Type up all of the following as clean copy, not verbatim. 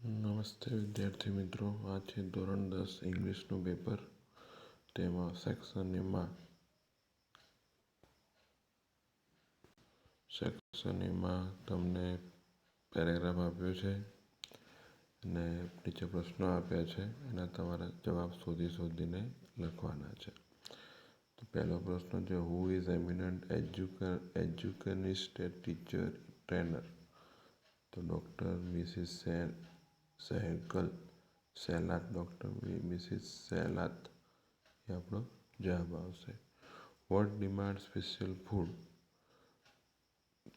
નમસ્તે વિદ્યાર્થી મિત્રો, આ છે ધોરણ 10 ઇંગ્લિશનું પેપર. તેમાં સેક્શન એમાં તમને પેરેગ્રાફ આપ્યો છે અને નીચે પ્રશ્નો આપ્યા છે. એના તમારા જવાબ શોધીને લખવાના છે. તો પહેલો પ્રશ્ન છે, who is eminent educationist teacher trainer? તો doctor Mrs Selat. Doctor Mrs Selat એ આપણો જવાબ આવશે. What demand special food?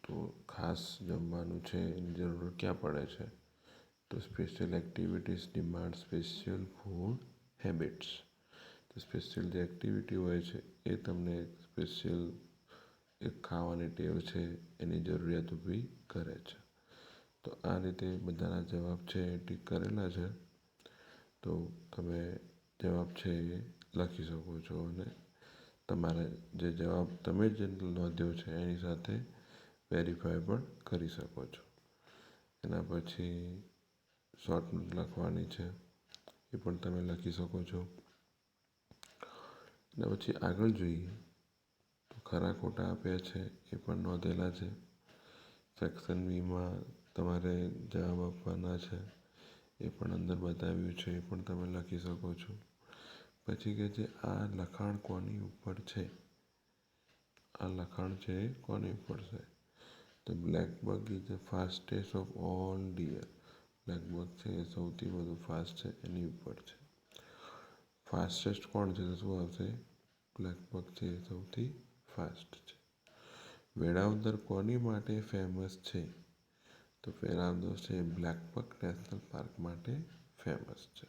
તો ખાસ જમવાનું છે એની જરૂર ક્યાં પડે છે? તો special activities demand special food habits. તો સ્પેશિયલ જે એક્ટિવિટી હોય છે એ તમને સ્પેશિયલ એક ખાવાની ટેવ છે એની જરૂરિયાત ઊભી કરે છે. તો આ રીતે બધાના જવાબ છે એ ટીક કરેલા છે. તો તમે જવાબ છે એ લખી શકો છો અને તમારે જે જવાબ તમે જે નોંધ્યો છે એની સાથે વેરીફાઈ પણ કરી શકો છો. એના પછી શોર્ટ નોટ લખવાની છે, એ પણ તમે લખી શકો છો. એના પછી આગળ જોઈએ તો ખરા ખોટા આપ્યા છે એ પણ નોંધેલા છે. સેક્શન બીમાં તમારે જવાબ આપવાના છે એ પણ અંદર બતાવ્યું છે, એ પણ તમે લખી શકો છો. પછી કે છે આ લખાણ કોની ઉપર છે? આ લખાણ છે એ કોની ઉપર છે? તો blackbuck is the fastest of all deer. Blackbuck છે એ સૌથી વધુ ફાસ્ટ છે એની ઉપર છે. ફાસ્ટેસ્ટ કોણ છે? તો શું આવશે? બ્લેકબક છે એ સૌથી ફાસ્ટ છે. વેળાવદર કોની માટે ફેમસ છે? તો વેળાવદર છે બ્લેકબક નેશનલ પાર્ક માટે ફેમસ છે.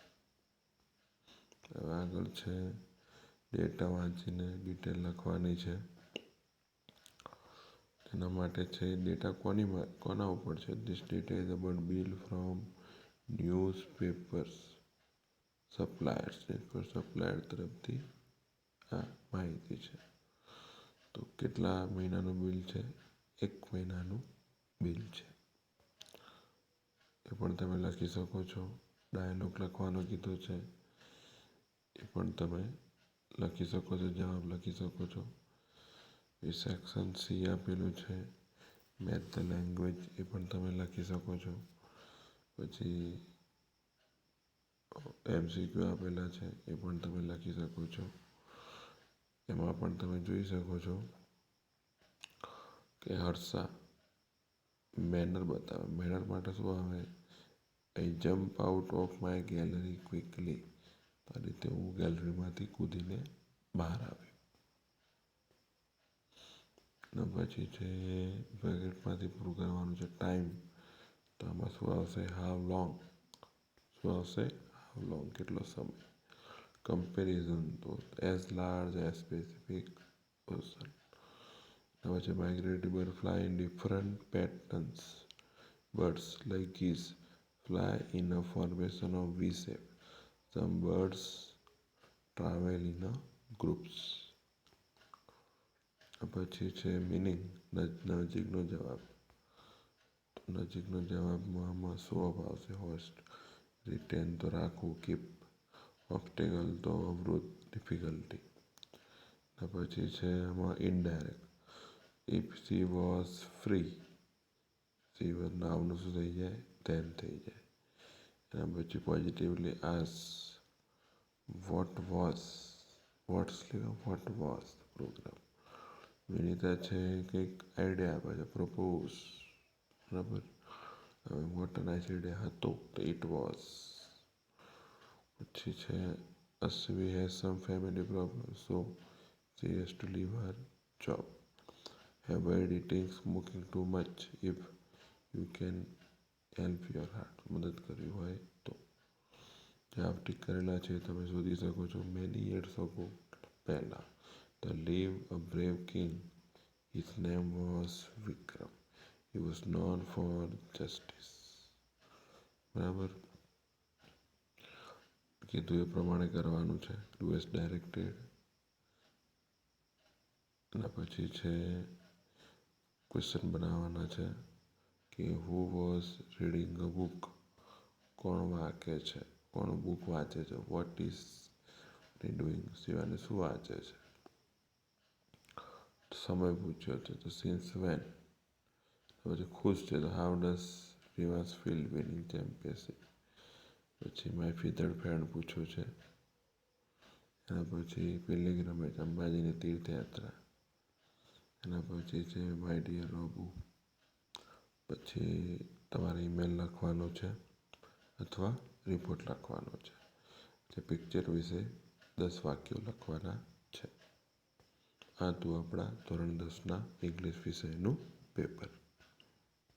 હવે આગળ છે ડેટા વાંચીને ડિટેલ લખવાની છે. એના માટે છે ડેટા કોના ઉપર છે? This data is about bill from news papers suppliers. Supplier તરફથી આ માહિતી છે. તો કેટલા મહિનાનું બિલ છે? 1 મહિનાનું બિલ છે. એ પણ તમે લખી શકો છો. ડાયલોગ લખવાનો કીધો છે એ પણ તમે લખી શકો છો, જવાબ લખી શકો છો. એ સેક્શન સી આપેલું છે, મેથ ધ લેંગ્વેજ, એ પણ તમે લખી શકો છો. પછી MCQ આપેલા છે એ પણ તમે લખી શકો છો. એમાં પણ તમે જોઈ શકો છો કે હર્ષા મેનર બતાવે. મેનર માટે શું આવે? I jump out of my gallery quickly. આ રીતે હું ગેલેરીમાંથી કૂદીને બહાર આવ્યો. અને પછી છે બ્રેકેટમાંથી પૂરું કરવાનું છે ટાઈમ. તો આમાં શું આવશે? How long. શું આવશે? હાઉ લોંગ, કેટલો સમય. કમ્પેરિઝન તો as large as specific ocean. પછી migratory bird fly in different patterns. Birds like geese fly in a formation of V shape. Some birds travel in a groups. પછી છે meaning, નજીકનો જવાબ. નજીકનો જવાબમાં શું આવશે? હોસ્ટ. રિટેન તો રાખવું, કીપ. ઓબ્સ્ટેકલ તો અવરોધ, ડિફિકલ્ટી. પછી છે એમાં indirect. If she was free. She was નામનું શું થઈ જાય? ધેન થઈ જાય. એના પછી પોઝિટિવલી આસ. What was programme. વિનીતા છે કંઈક આઈડિયા આપે છે, પ્રપોઝ. બરાબર. વોટ અ નાઇસ આઈડિયા હતો તો ઇટ વોઝ. પછી છે Ashvi has some family problem so she has to leave her job. Avoid eating smoking too much if you can help your heart. મદદ કરવી હોય તો. જવાબ ટીક કરેલા છે તમે શોધી શકો છો. મેની યર્સ અગો, પહેલા. The live a brave king. His name was Vikram. He was known for justice. બરાબર. કીધું એ પ્રમાણે કરવાનું છે. Do as directed. એના પછી છે ક્વેશ્ચન બનાવવાના છે કે who was reading a book. કોણ વાંકે છે, કોણ બુક વાંચે છે, વોટ ઇઝ ડુઈંગ, શિવાની શું વાંચે છે. સમય પૂછ્યો છે તો સિન્સ વેન. પછી ખુશ છે તો how does Rivas feel winning championship. પછી માય ફીધર ફ્રેન્ડ પૂછ્યું છે. એના પછી પિલિગ્રમેજ અંબાજીની તીર્થયાત્રા. એના પછી છે માય ડિયર રોબુ. પછી તમારે ઈમેલ લખવાનો છે અથવા રિપોર્ટ લખવાનો છે. જે પિક્ચર વિશે 10 વાક્યો લખવાના છે. આ હતું આપણા ધોરણ 10ના ઇંગ્લિશ વિષયનું પેપર.